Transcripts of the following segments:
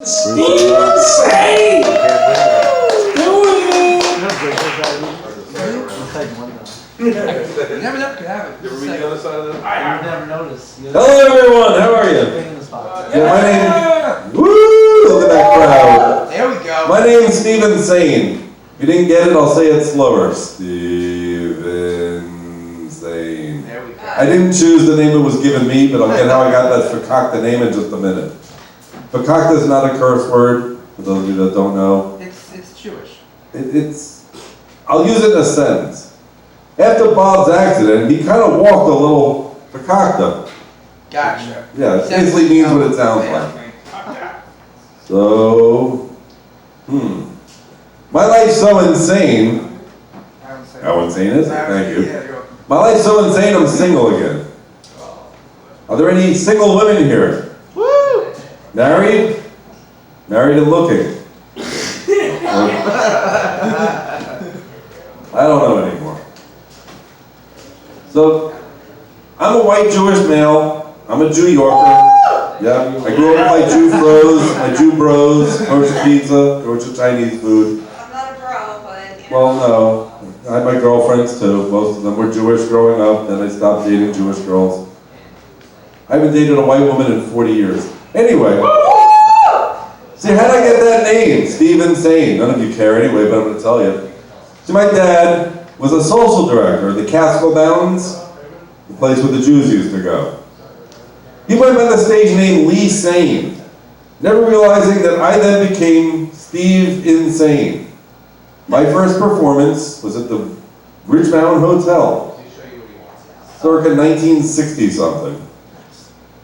Insane! You never know, could have it. You ever read the other side of that? I've never noticed. Hello everyone, how are you? My name, woo, look at that crowd. There we go. My name is Steven Sane. If you didn't get it, I'll say it slower. Steven Sane. There we go. I didn't choose the name that was given me, but I'll get how I got that fakakta name in just a minute. Fakakta is not a curse word, for those of you that don't know. It's Jewish. I'll use it in a sentence. After Bob's accident, he kind of walked a little fakakta. Gotcha. Yeah, it basically means what it sounds like. So, my life's so insane. How insane is it? Thank you. My life's so insane, I'm single again. Are there any single women here? Woo! Married? Married and looking. I don't know anymore. So, I'm a white Jewish male. I'm a Jew Yorker. Yeah, I grew up with my Jew bros, my Jew bros, kosher pizza, kosher Chinese food. I'm not a bro, but you know. Well, no. I had my girlfriends too. Most of them were Jewish growing up, then I stopped dating Jewish girls. I haven't dated a white woman in 40 years. Anyway. See, how'd I get that name? Steven Sane. None of you care anyway, but I'm going to tell you. See, my dad was a social director of the Catskill Mountains, the place where the Jews used to go. He went by the stage name Lee Sane, never realizing that I then became Steve Insane. My first performance was at the Ridge Mountain Hotel, circa 1960-something.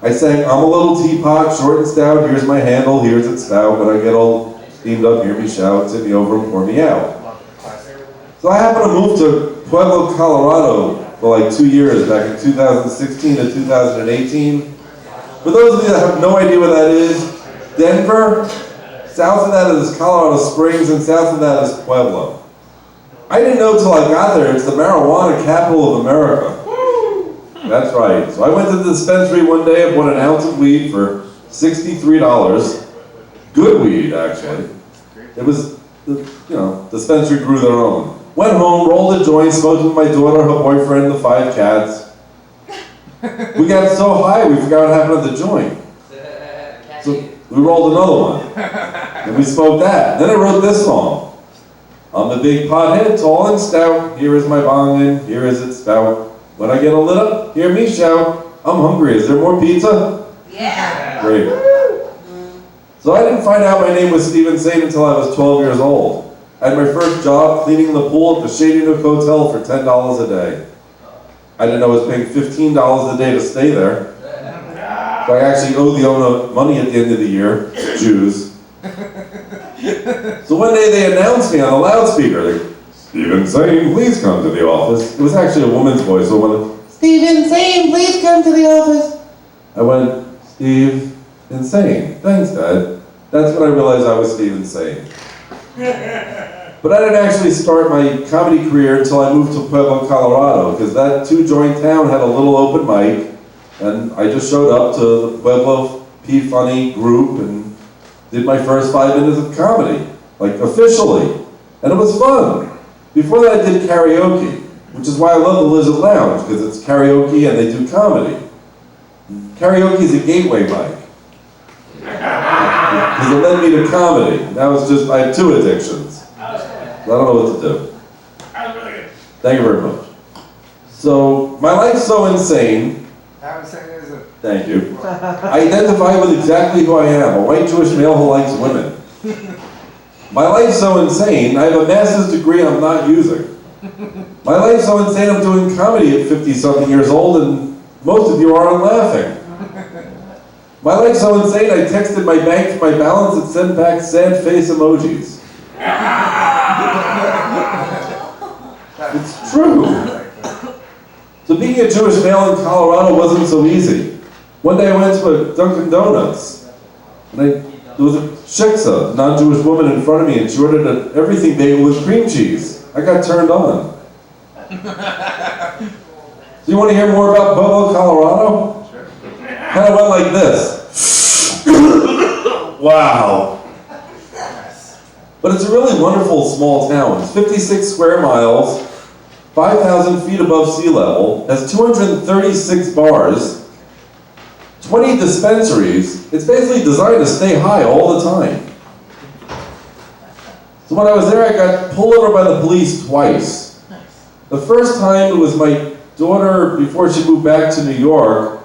I sang, I'm a little teapot, short and stout, here's my handle, here's its spout. When I get all steamed up, hear me shout, sit me over and pour me out. So I happened to move to Pueblo, Colorado for like 2 years, back in 2016 to 2018. For those of you that have no idea what that is, Denver, south of that is Colorado Springs, and south of that is Pueblo. I didn't know till I got there, it's the marijuana capital of America. That's right. So I went to the dispensary one day and bought an ounce of weed for $63. Good weed, actually. It was, dispensary grew their own. Went home, rolled a joint, smoked with my daughter, her boyfriend, the 5 cats. We got so high, we forgot what happened at the joint. So we rolled another one. And we smoked that. Then I wrote this song. I'm the big pothead, tall and stout. Here is my bong and here is its spout. When I get a lit up, hear me shout. I'm hungry. Is there more pizza? Yeah. Great. So I didn't find out my name was Steven Sane until I was 12 years old. I had my first job cleaning the pool at the Shady Nook Hotel for $10 a day. I didn't know I was paying $15 a day to stay there. So I actually owed the owner money at the end of the year, Jews. So one day they announced me on the loudspeaker. Steven Sane, please come to the office. It was actually a woman's voice, so I went, Steven Sane, please come to the office. I went, Steve Insane. Thanks, Dad. That's when I realized I was Steven Sane. But I didn't actually start my comedy career until I moved to Pueblo, Colorado, because that 2-joint town had a little open mic, and I just showed up to the Pueblo P-Funny group and did my first 5 minutes of comedy, like officially, and it was fun. Before that I did karaoke, which is why I love the Lizard Lounge, because it's karaoke and they do comedy. Karaoke is a gateway mic. Because it led me to comedy. Now it's just, I have 2 addictions. I don't know what to do. Thank you very much. So, my life's so insane. How insane is it? Thank you. I identify with exactly who I am, a white Jewish male who likes women. My life's so insane, I have a master's degree I'm not using. My life's so insane, I'm doing comedy at 50-something years old, and most of you aren't laughing. My life's so insane, I texted my bank for my balance and sent back sad face emojis. It's true. So being a Jewish male in Colorado wasn't so easy. One day I went to a Dunkin' Donuts, and there was a shiksa, non-Jewish woman in front of me, and she ordered an everything bagel with cream cheese. I got turned on. So you want to hear more about Pueblo, Colorado? Sure. Kind of went like this. Wow. Yes. But it's a really wonderful small town. It's 56 square miles, 5,000 feet above sea level, has 236 bars, 20 dispensaries. It's basically designed to stay high all the time. So when I was there, I got pulled over by the police twice. The first time it was my daughter before she moved back to New York,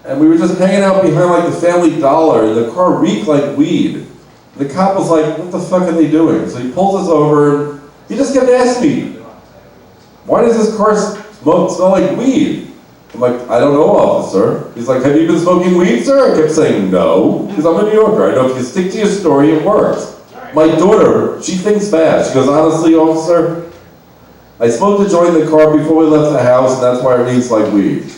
and we were just hanging out behind like the Family Dollar, and the car reeked like weed. The cop was like, what the fuck are they doing? So he pulls us over, and he just kept asking me, why does this car smell like weed? I'm like, I don't know, officer. He's like, have you been smoking weed, sir? I kept saying no, because I'm a New Yorker. I know if you stick to your story, it works. My daughter, she thinks fast. She goes, honestly, officer, I smoked a joint in the car before we left the house, and that's why it reeks like weed.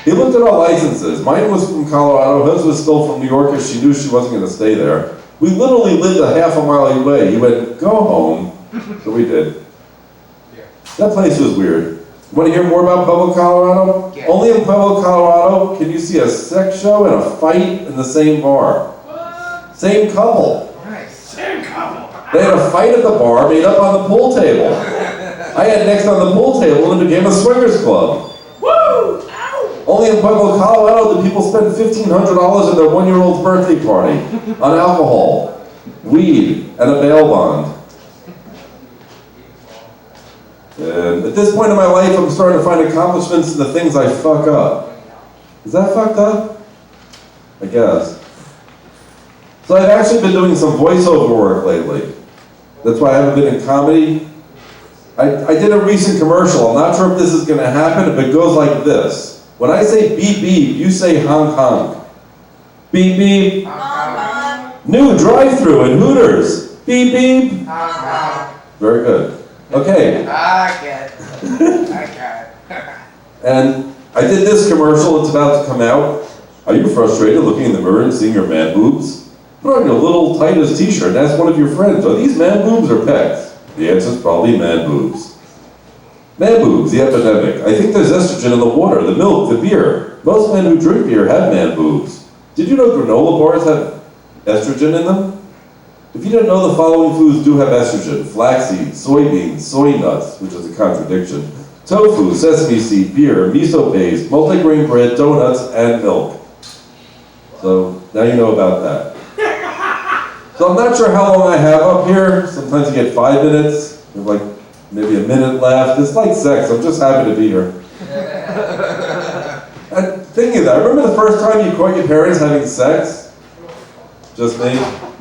He looked at our licenses. Mine was from Colorado, hers was still from New York, because she knew she wasn't going to stay there. We literally lived a half a mile away. He went, go home. So we did. That place was weird. Want to hear more about Pueblo, Colorado? Yeah. Only in Pueblo, Colorado can you see a sex show and a fight in the same bar. Same couple. Nice. Same couple. They had a fight at the bar made up on the pool table. I had next on the pool table and it became a swingers club. Woo! Ow! Only in Pueblo, Colorado do people spend $1,500 at their one-year-old's birthday party on alcohol, weed, and a bail bond. And at this point in my life, I'm starting to find accomplishments in the things I fuck up. Is that fucked up? I guess. So I've actually been doing some voiceover work lately. That's why I haven't been in comedy. I did a recent commercial. I'm not sure if this is going to happen, but it goes like this. When I say beep beep, you say honk honk. Beep beep. New drive-thru in Hooters. Beep beep. Very good. Okay. I get it. I got it. And I did this commercial, it's about to come out. Are you frustrated looking in the mirror and seeing your man boobs? Put on your little tightest t-shirt and ask one of your friends, are these man boobs or pecs? The answer is probably man boobs. Man boobs, the epidemic. I think there's estrogen in the water, the milk, the beer. Most men who drink beer have man boobs. Did you know granola bars have estrogen in them? If you didn't know, the following foods do have estrogen: flaxseed, soybeans, soy nuts, which is a contradiction, tofu, sesame seed, beer, miso paste, multigrain bread, donuts, and milk. So now you know about that. So I'm not sure how long I have up here. Sometimes you get 5 minutes, you have like maybe a minute left. It's like sex, I'm just happy to be here. And thinking of that, remember the first time you caught your parents having sex? Just me?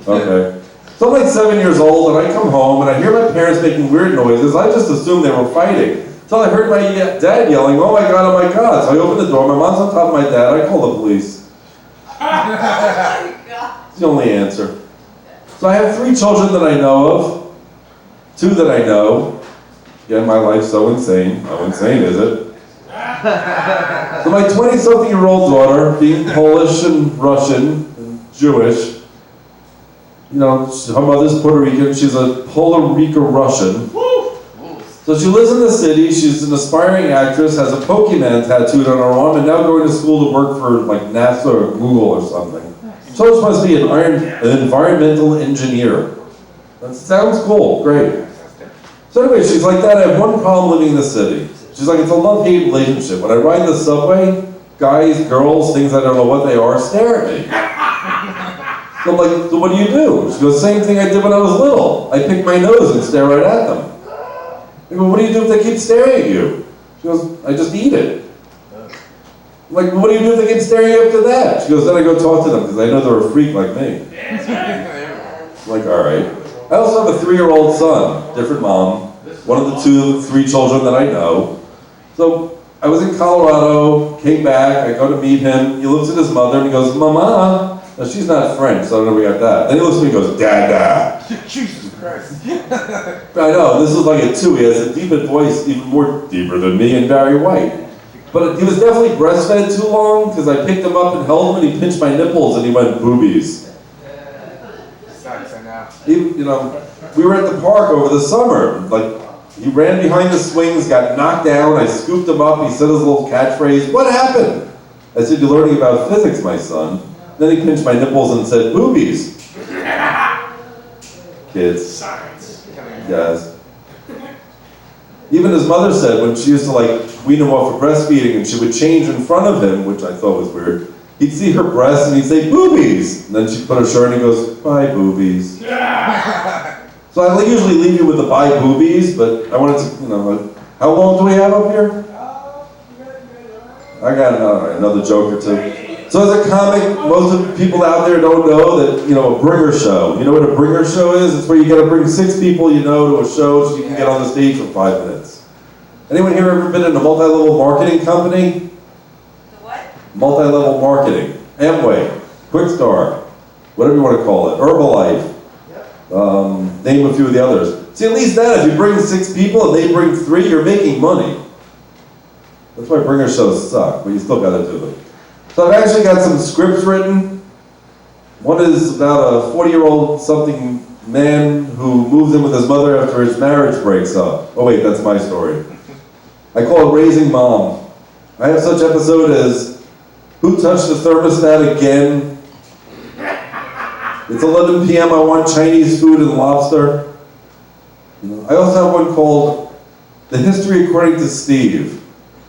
Okay. So I'm like 7 years old, and I come home, and I hear my parents making weird noises. I just assumed they were fighting. Until I heard my dad yelling, oh my God, oh my God. So I open the door, my mom's on top of my dad, I call the police. It's the only answer. So I have 3 children that I know of, 2 that I know. Yeah, my life's so insane. How insane is it? So my 20-something-year-old daughter, being Polish and Russian and Jewish, you know, her mother's Puerto Rican, she's a Puerto Rican Russian. So she lives in the city, she's an aspiring actress, has a Pokemon tattooed on her arm, and now going to school to work for like NASA or Google or something. So she must be an environmental engineer. That sounds cool, great. So anyway, she's like that, I have one problem living in the city. She's like, it's a love-hate relationship. When I ride the subway, guys, girls, things I don't know what they are, stare at me. So I'm like, so what do you do? She goes, same thing I did when I was little. I pick my nose and stare right at them. I go, what do you do if they keep staring at you? She goes, I just eat it. I'm like, what do you do if they keep staring after that? She goes, then I go talk to them because I know they're a freak like me. I'm like, all right. I also have a 3-year-old son, different mom, one of the 3 children that I know. So I was in Colorado, came back, I go to meet him. He looks at his mother and he goes, Mama. Now she's not French, so I don't know where we got that. Then he looks at me and goes, Dada. Jesus Christ. I know, this is like a 2. He has a deeper voice, even more deeper than me and Barry White. But he was definitely breastfed too long because I picked him up and held him and he pinched my nipples and he went, boobies. Sucks, I know. You know, we were at the park over the summer. Like, he ran behind the swings, got knocked down. I scooped him up. He said his little catchphrase, what happened? I said, you're learning about physics, my son. Then he pinched my nipples and said, boobies. Kids. Science. Yes. Even his mother said when she used to like wean him off of breastfeeding and she would change in front of him, which I thought was weird, he'd see her breasts and he'd say, boobies. And then she'd put her shirt and he goes, bye, boobies. So I usually leave you with the bye, boobies, but I wanted to, like, how long do we have up here? I got another joke or two. So as a comic, most of the people out there don't know that, a bringer show. You know what a bringer show is? It's where you gotta bring 6 people you know to a show so you can get on the stage for 5 minutes. Anyone here ever been in a multi-level marketing company? The what? Multi-level marketing. Amway, Quickstar, whatever you want to call it, Herbalife, name a few of the others. See, at least that, if you bring 6 people and they bring 3, you're making money. That's why bringer shows suck, but you still gotta do them. So I've actually got some scripts written. One is about a 40-year-old something man who moves in with his mother after his marriage breaks up. Oh wait, that's my story. I call it Raising Mom. I have such episode as, who touched the thermostat again? It's 11 p.m., I want Chinese food and lobster. I also have one called The History According to Steve.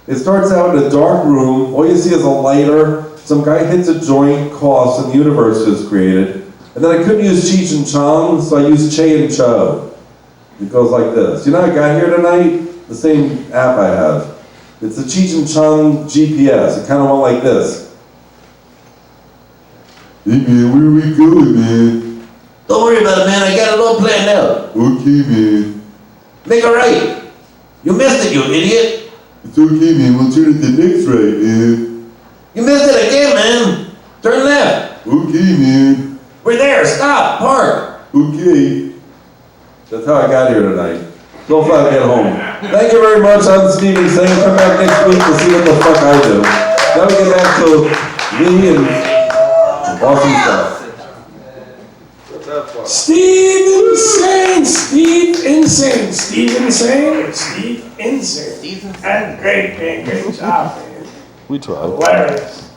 It starts out in a dark room, all you see is a lighter, some guy hits a joint, coughs, and the universe is created. And then I couldn't use Cheech and Chong, so I used Che and Cho. It goes like this. You know how I got here tonight? The same app I have. It's the Cheech and Chong GPS. It kind of went like this. Hey man, where are we going, man? Don't worry about it, man. I got it all planned out. Okay, man. Make a right. You missed it, you idiot. It's okay, man. We'll turn it to next right, man. You missed it again, man. Turn left. Okay, man. We're there. Stop. Park. Okay. That's how I got here tonight. Go fly get home. Thank you very much. I'm Steven Singh. Come back next week to see what the fuck I do. Now we get back to me and awesome stuff. Steve Insane, Steve Insane, Steve Insane, Steve Insane. And great job, man. We tried. Hilarious.